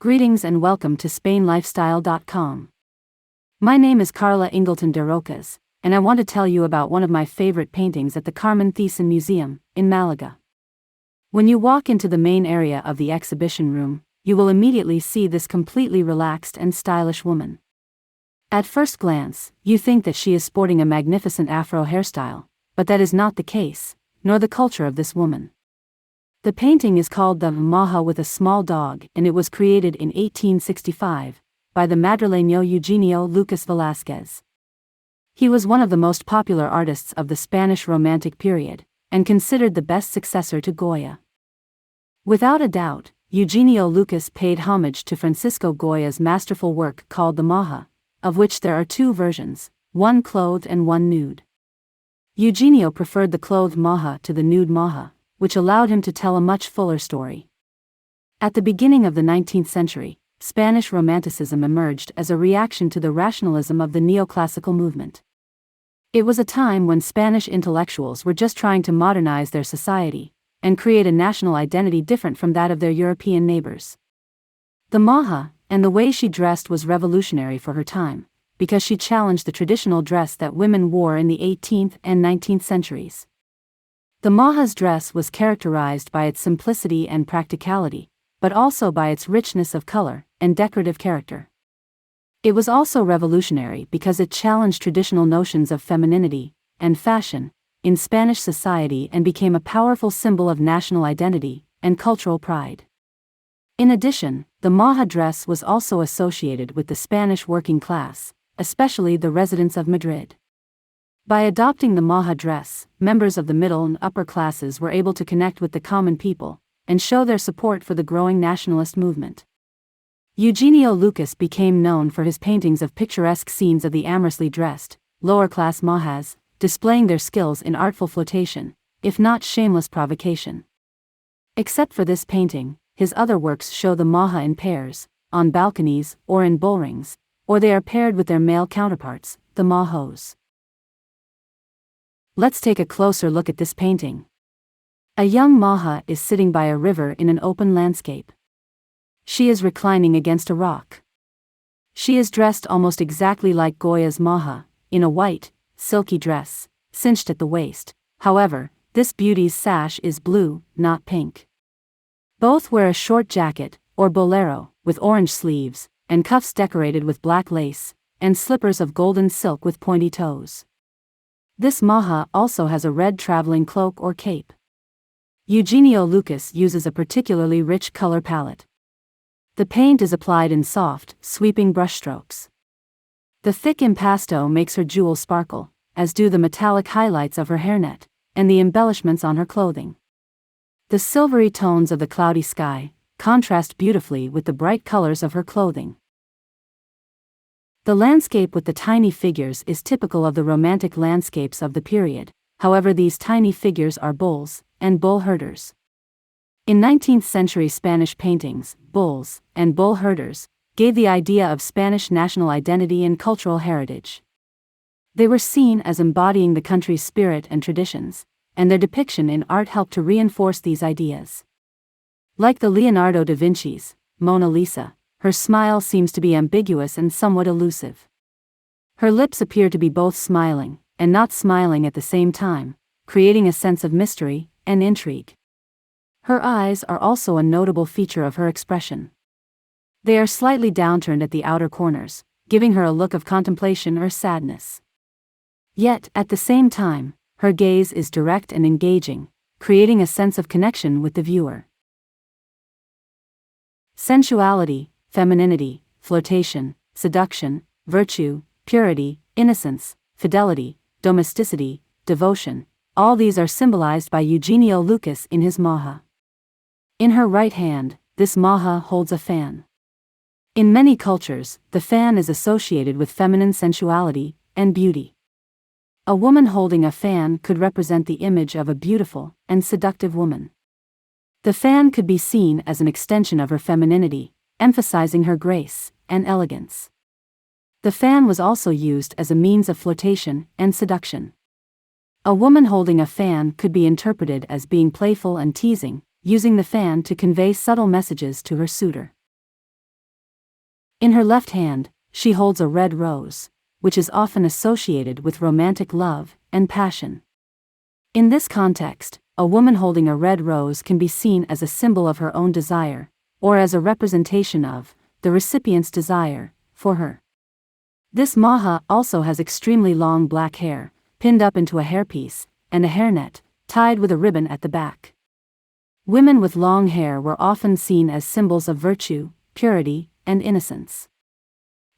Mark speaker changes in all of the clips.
Speaker 1: Greetings and welcome to SpainLifestyle.com. My name is Carla Ingleton de Rocas, and I want to tell you about one of my favorite paintings at the Carmen Thyssen Museum, in Malaga. When you walk into the main area of the exhibition room, you will immediately see this completely relaxed and stylish woman. At first glance, you think that she is sporting a magnificent afro hairstyle, but that is not the case, nor the culture of this woman. The painting is called the MAJA with a small dog, and it was created in 1865 by the Madrileño Eugenio Lucas Velázquez. He was one of the most popular artists of the Spanish Romantic period, and considered the best successor to Goya. Without a doubt, Eugenio Lucas paid homage to Francisco Goya's masterful work called the MAJA, of which there are two versions, one clothed and one nude. Eugenio preferred the clothed MAJA to the nude MAJA, which allowed him to tell a much fuller story. At the beginning of the 19th century, Spanish Romanticism emerged as a reaction to the rationalism of the neoclassical movement. It was a time when Spanish intellectuals were just trying to modernize their society and create a national identity different from that of their European neighbors. The MAJA, and the way she dressed, was revolutionary for her time, because she challenged the traditional dress that women wore in the 18th and 19th centuries. The MAJA's dress was characterized by its simplicity and practicality, but also by its richness of color and decorative character. It was also revolutionary because it challenged traditional notions of femininity and fashion in Spanish society and became a powerful symbol of national identity and cultural pride. In addition, the MAJA dress was also associated with the Spanish working class, especially the residents of Madrid. By adopting the MAJA dress, members of the middle and upper classes were able to connect with the common people and show their support for the growing nationalist movement. Eugenio Lucas became known for his paintings of picturesque scenes of the amorously dressed, lower-class MAJAs, displaying their skills in artful flirtation, if not shameless provocation. Except for this painting, his other works show the MAJA in pairs, on balconies or in bullrings, or they are paired with their male counterparts, the MAJOs. Let's take a closer look at this painting. A young MAJA is sitting by a river in an open landscape. She is reclining against a rock. She is dressed almost exactly like Goya's MAJA, in a white, silky dress, cinched at the waist. However, this beauty's sash is blue, not pink. Both wear a short jacket, or bolero, with orange sleeves, and cuffs decorated with black lace, and slippers of golden silk with pointy toes. This MAJA also has a red traveling cloak or cape. Eugenio Lucas uses a particularly rich color palette. The paint is applied in soft, sweeping brushstrokes. The thick impasto makes her jewels sparkle, as do the metallic highlights of her hairnet, and the embellishments on her clothing. The silvery tones of the cloudy sky contrast beautifully with the bright colors of her clothing. The landscape with the tiny figures is typical of the romantic landscapes of the period, however these tiny figures are bulls and bull herders. In 19th century Spanish paintings, bulls and bull herders gave the idea of Spanish national identity and cultural heritage. They were seen as embodying the country's spirit and traditions, and their depiction in art helped to reinforce these ideas. Like the Leonardo da Vinci's Mona Lisa, her smile seems to be ambiguous and somewhat elusive. Her lips appear to be both smiling and not smiling at the same time, creating a sense of mystery and intrigue. Her eyes are also a notable feature of her expression. They are slightly downturned at the outer corners, giving her a look of contemplation or sadness. Yet, at the same time, her gaze is direct and engaging, creating a sense of connection with the viewer. Sensuality, femininity, flirtation, seduction, virtue, purity, innocence, fidelity, domesticity, devotion, all these are symbolized by Eugenio Lucas in his MAJA. In her right hand, this MAJA holds a fan. In many cultures, the fan is associated with feminine sensuality and beauty. A woman holding a fan could represent the image of a beautiful and seductive woman. The fan could be seen as an extension of her femininity, emphasizing her grace and elegance. The fan was also used as a means of flirtation and seduction. A woman holding a fan could be interpreted as being playful and teasing, using the fan to convey subtle messages to her suitor. In her left hand, she holds a red rose, which is often associated with romantic love and passion. In this context, a woman holding a red rose can be seen as a symbol of her own desire, or as a representation of the recipient's desire for her. This MAJA also has extremely long black hair, pinned up into a hairpiece, and a hairnet, tied with a ribbon at the back. Women with long hair were often seen as symbols of virtue, purity, and innocence.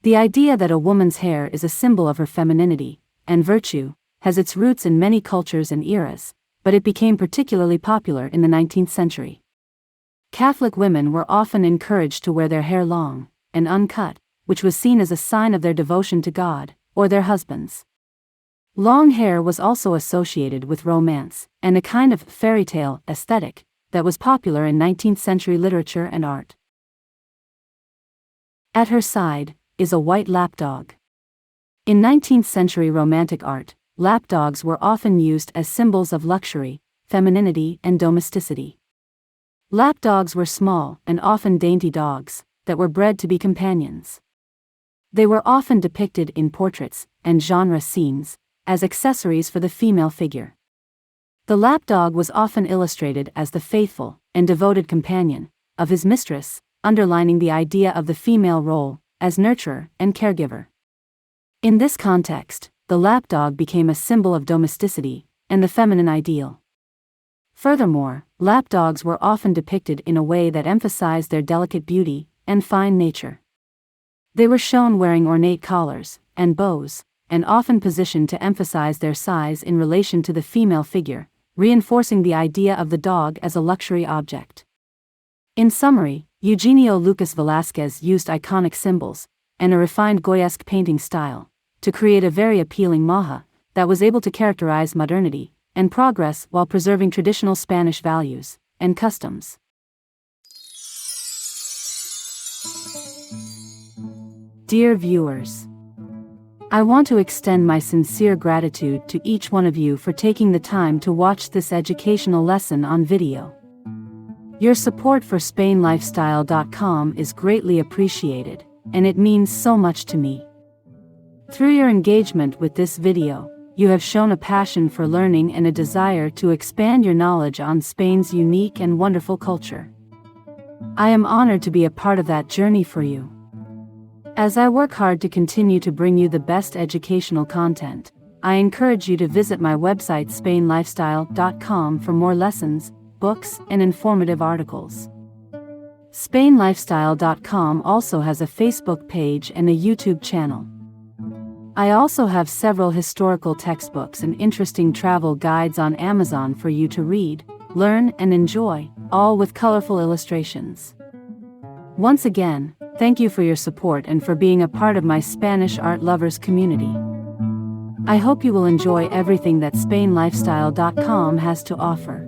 Speaker 1: The idea that a woman's hair is a symbol of her femininity and virtue has its roots in many cultures and eras, but it became particularly popular in the 19th century. Catholic women were often encouraged to wear their hair long and uncut, which was seen as a sign of their devotion to God or their husbands. Long hair was also associated with romance and a kind of fairy tale aesthetic that was popular in 19th century literature and art. At her side is a white lapdog. In 19th century Romantic art, lapdogs were often used as symbols of luxury, femininity, and domesticity. Lapdogs were small and often dainty dogs that were bred to be companions. They were often depicted in portraits and genre scenes as accessories for the female figure. The lapdog was often illustrated as the faithful and devoted companion of his mistress, underlining the idea of the female role as nurturer and caregiver. In this context, the lapdog became a symbol of domesticity and the feminine ideal. Furthermore, lapdogs were often depicted in a way that emphasized their delicate beauty and fine nature. They were shown wearing ornate collars and bows, and often positioned to emphasize their size in relation to the female figure, reinforcing the idea of the dog as a luxury object. In summary, Eugenio Velázquez used iconic symbols and a refined Goyesque painting style to create a very appealing MAJA that was able to characterize modernity and progress while preserving traditional Spanish values and customs. Dear viewers, I want to extend my sincere gratitude to each one of you for taking the time to watch this educational lesson on video. Your support for SpainLifestyle.com is greatly appreciated, and it means so much to me. Through your engagement with this video, you have shown a passion for learning and a desire to expand your knowledge on Spain's unique and wonderful culture. I am honored to be a part of that journey for you. As I work hard to continue to bring you the best educational content, I encourage you to visit my website SpainLifestyle.com for more lessons, books, and informative articles. SpainLifestyle.com also has a Facebook page and a YouTube channel. I also have several historical textbooks and interesting travel guides on Amazon for you to read, learn, and enjoy, all with colorful illustrations. Once again, thank you for your support and for being a part of my Spanish art lovers community. I hope you will enjoy everything that SpainLifestyle.com has to offer.